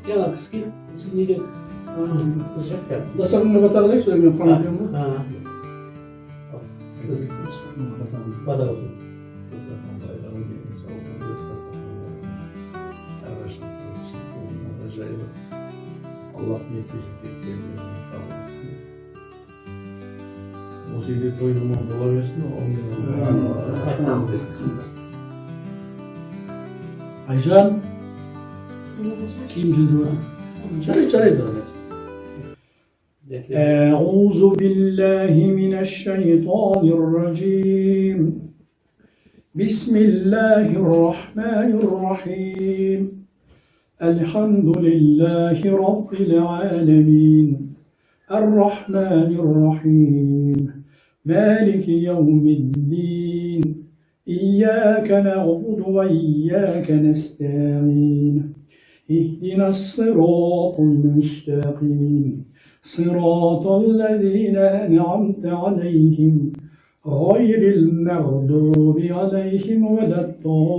жаңа кісі неге Дасағыңа батарылайық, сөyle мен қанатыyorum mu? Бадағып. Allah nefesizliklerini kalmasın. Musibet oyunuma dolamıyorsun ama Aycan, kim cündü var? Çare أعوذ بالله من الشيطان الرجيم بسم الله الرحمن الرحيم الحمد لله رب العالمين الرحمن الرحيم مالك يوم الدين إياك نعبد وإياك نستعين اهدنا الصراط المستقيم صراط الذين أنعمت عليهم غير المغضوب عليهم ولا الضالين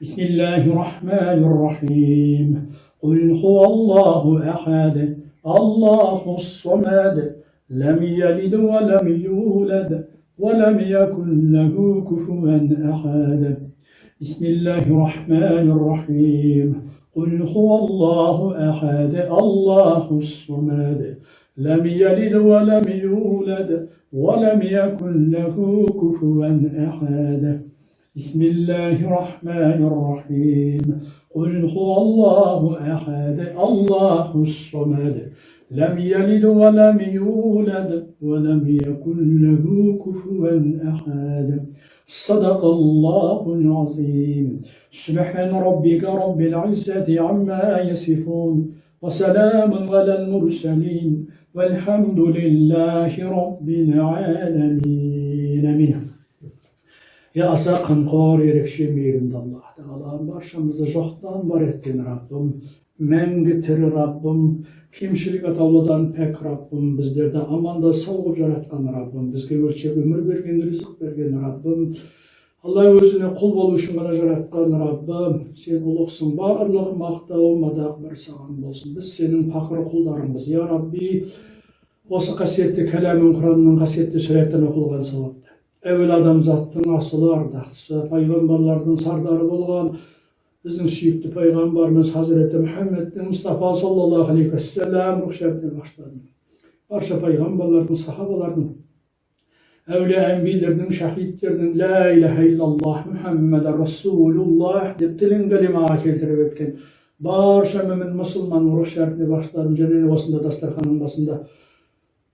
بسم الله الرحمن الرحيم قل هو الله أحد الله الصمد لم يلد ولم يولد ولم يكن له كفوا أحد بسم الله الرحمن الرحيم قل هو الله أحد الله الصمد لم يلد ولم يولد ولم يكن له كفوا أحد بسم الله الرحمن الرحيم قل هو الله أحد الله الصمد لم يلد ولم يولد ولم يكن له كفوا أحد صدق الله العظيم سبحان ربك رب العزة عما يصفون وسلام على المرسلين والحمد لله رب العالمين منه Ya asakın kor erekşe meyrimde Allah Teala başımızı joqtan var etken Rabbim Мәңгі тірі Раббым, кемшілік атаулыдан пәк Раббым, біздерді аманда сауғып жаратқан Раббым, бізге өлшеп өмір берген, ризық берген Раббым, Алла өзіне құл болу үшін ғана жаратқан Раббым, сен ұлықсың, барлық мақтау, мадақ бір саған болсын. Біз сенің пақыр құлдарымыз, я Рабби, осы қасиетті кәләмін Құранның қасиетті сүреттен оқылған сауапты. Әуел адамзаттың асылы ардақтысы, пайғамбарлардың сардары болған біздің сүйікті пайғамбарымыз Хазіреті Мұхаммедтің Мұстафа саллаллаху алейхи вассалам рұқсатымен баштадым. Барша пайғамбарлардың, сахабалардың, әулие әнбилердің, шахидтердің ла илаха иллаллах Мұхаммедар Расулуллах деп тілін калимаға келтіріп өткен барша мүмін мұсылманның рұқсатымен баштадым. Және осында дастарханның басында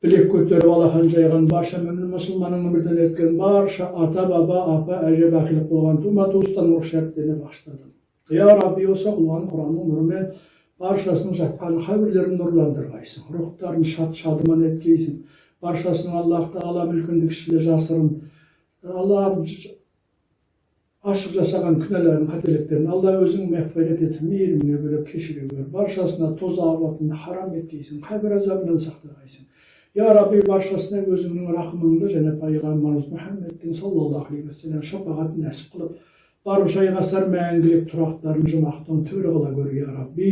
білек көтеріп алақан жайған барша мүмін мұсылманның өмірден өткен барша ата, баба, апа, әже, бақилық болған тума туыстан рұқсатымен баштадым. Я Рабби, осы оқылған Құранның нұрымен баршасының жатқан қабірлерін нұрландырғайсың, рухтарын шат-шадыман еткейсің, баршасының Аллах Тағала мүлкіндік ішінде жасырын, Алла ашық жасаған күнәлерін, қателіктерін, Алла өзің мәғфирет етіп, мейіріміне бөліп кешіре көр, баршасына тозағатын харам еткейсің, қабір азабынан сақтағайсың. Я Рабби, баршасына өзіңнің рахымыңды және пайғамбарымыз Мұхаммедтің саллаллаху алейхи вассалам шапағатын нәсіп қылып, барып жайғасар мәңгілік тұрақтарын жұмақтың төрі қыла көр, я Рабби.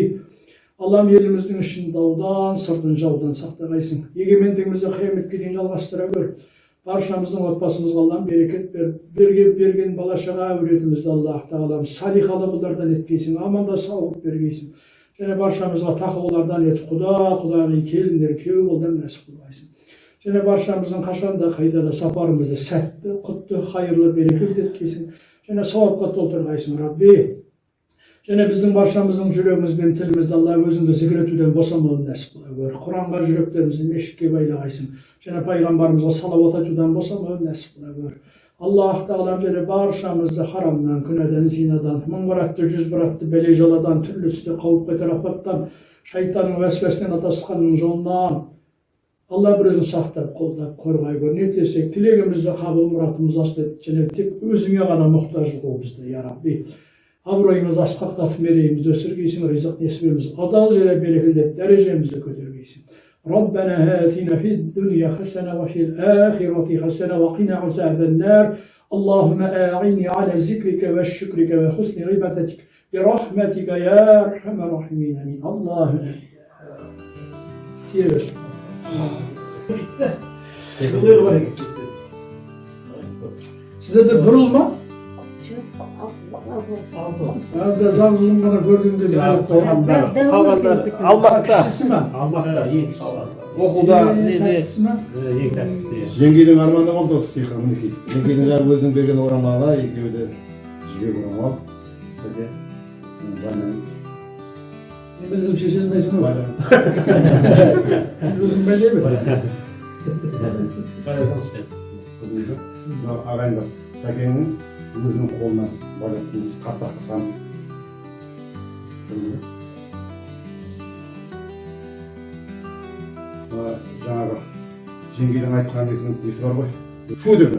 Аллам еліміздің ішін даудан, сыртын жаудан сақтағайсың. Егемендігімізді қияметке дейін жалғастыра көр. Баршамыздың отбасымызға Аллам берекет берген бала-шаға әулетімізді Аллах Тағалам салихалы құлдардан еткейсің, аманда сауғып бергейсің. Және баршамызға тақуалардан етіп, құда-құдағи келіндер, күйеу ұлдан нәсіп қылғайсың. Және баршамыздың қашанда қайда да сапарымызды сәтті, құтты, хайырлы, берекелі еткейсің. Және сауапқа толтырғайсың, Рабби. Және біздің баршамыздың жүрегіміз бен тілімізді Алла өзіңді зікір етуден босамауын нәсіп қыла көр. Құранға жүректерімізді мешітке байлағайсың. Және пайғамбарымызға салауат айтудан босамауын нәсіп қыла көр. Аллах Тағалам және баршамызды харамнан, күнәдан, зинадан, мың бір атты, 100 бір атты бәле жаладан, түрлі түсті қауіп қатер апаттан, шайтанның вәсвәсінен атасқанның жолынан Алла бір өзін сақтап, қолдап, қорғай көр. Не тілесек, тілегімізді қабыл, мұратымыз астет, және тек өзіңе ғана мұқтаж қыл бізді, я Рабби. Абыройымыз асқақтатып мерейімізді өсіргейсің, ризық несібеміз адал және берекелдеп дәрежемізді көтергейсің. ربنا آتنا في الدنيا حسنة وفي الآخرة حسنة وقنا عذاب النار اللهم أعني على ذكرك وشكرك وحسن عبادتك برحمتك يا أرحم الراحمين. يعني الله diyor. Size de durulma. Arada zavzulun bana gördüğümde bir alıp koyamam. Kalganlar almakta. Kısma. Almakta iyi. Okulda Kısma. İyi kendisi. Жеңгейдің арманы болды осы сиқыр мінекей. Жеңгейдің жаңағы өзінің берген орамалы екеуі де жібек орамал. Сәке байланыс. Bizim şaşırmasın var. Bizim ben değil mi? Мынау ағайындар сәкеңнің өзінің қолынан байлап қатты қысамыз. Жаңағы жеңгейдің айтқан несі бар ғой. Фу деді.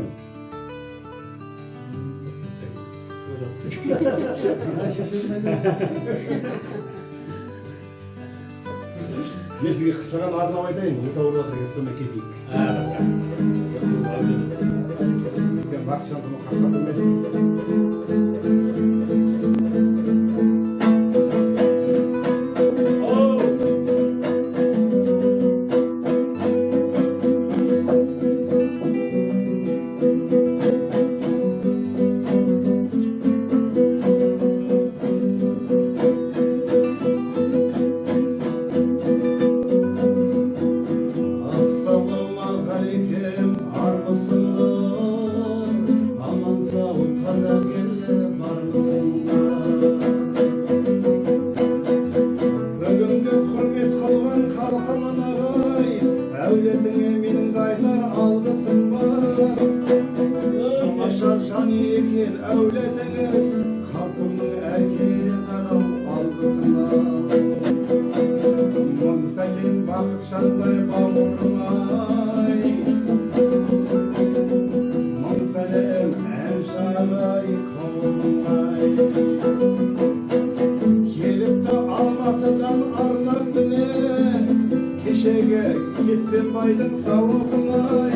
Есіге қысырған арнау айтайын, өте ұрып жатыр екен, соны кетейік. Бақытжан бұны қақсап әулетіңе менің де айтар алғысым бар. Тамаша жан екен әулетіңіз, халқымның әкесі анау алғысына. Мың сәлем бақытжандай бауырым-ай, мың сәлем әнші-ағай қауымым-ай. Келіпті Алматыдан арнап міне, кешеге кетпен байдың сауығын-ай.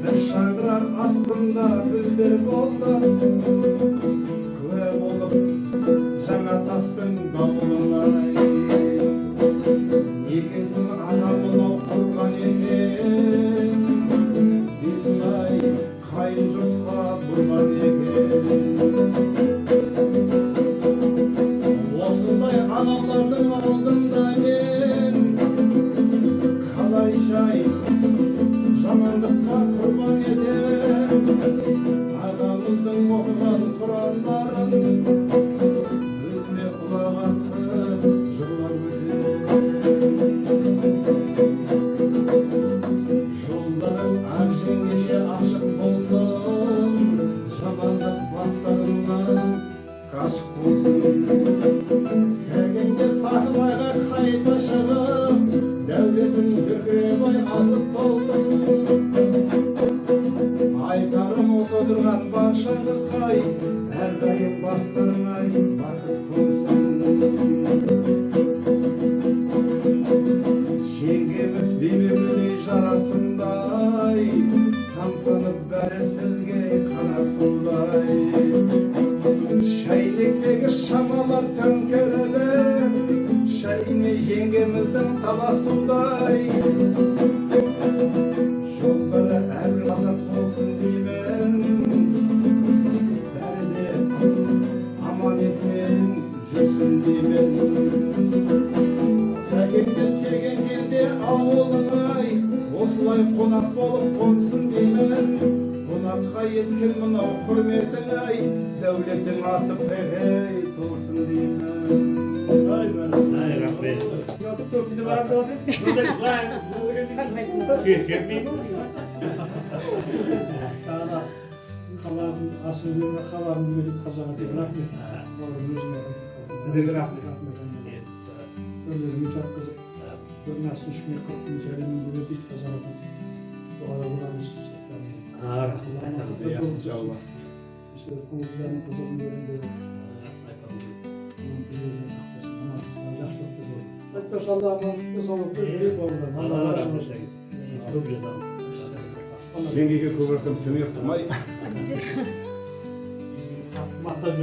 Бір шаңырақ астында біздер болдық, куә болып жаңа тастың дауылын-ай. Некесін анамын құрған екен, бетін-ай қайын жұртқа бұрған екен. Осындай аналардың алдында мен қалайша жамандыққа құрбан едім. Ағамыздың оқыған құрандарын өзіме ұлағатып жырлап өтем. Жолдарың ақ жеңгеше ашық болсын, жамандық бастарыңнан қашық болсын. Сәгенге сахнаға қайта шығып, дәулетің бүркебай азып толсын. Айтарым осы отырған баршаңызға-ай, әрдайым бастарың-ай бақыт болсын. Жеңгеміз бебемдей жарасымдай, тамсанып бәрі сізге қара судай. Шәйнектегі шамалар төңкеріліп, шәйне жеңгеміздің таласудай. Жолдары әр қазақ болсын деймін, бәрі де аман есен жүрсін деймін. Сәкенге келген кезде ауылың-ай, осылай қонақ болып қонсын деймін. Қонаққа еткен мынау құрметің-ай, дәулетің асып ей толсын деймін. Ay rahmet. Bizim arada olsun. Burada var. Kavarın aslında kavarın böyle kazanı bir rahmet. Size bir rahmet. Böyle bir çok kızık. Bir nasıl şükür korkmuş elimin böyle bir kazanı. Doğada buramız. İnşallah. İşte konukların kazanı böyle. Hatta Allah'ın sağlıklı jüri bağlı. Allah razı olsun. Çok güzel. Жеңгеге көп рахмет, түні ұйықтамай. Мақтап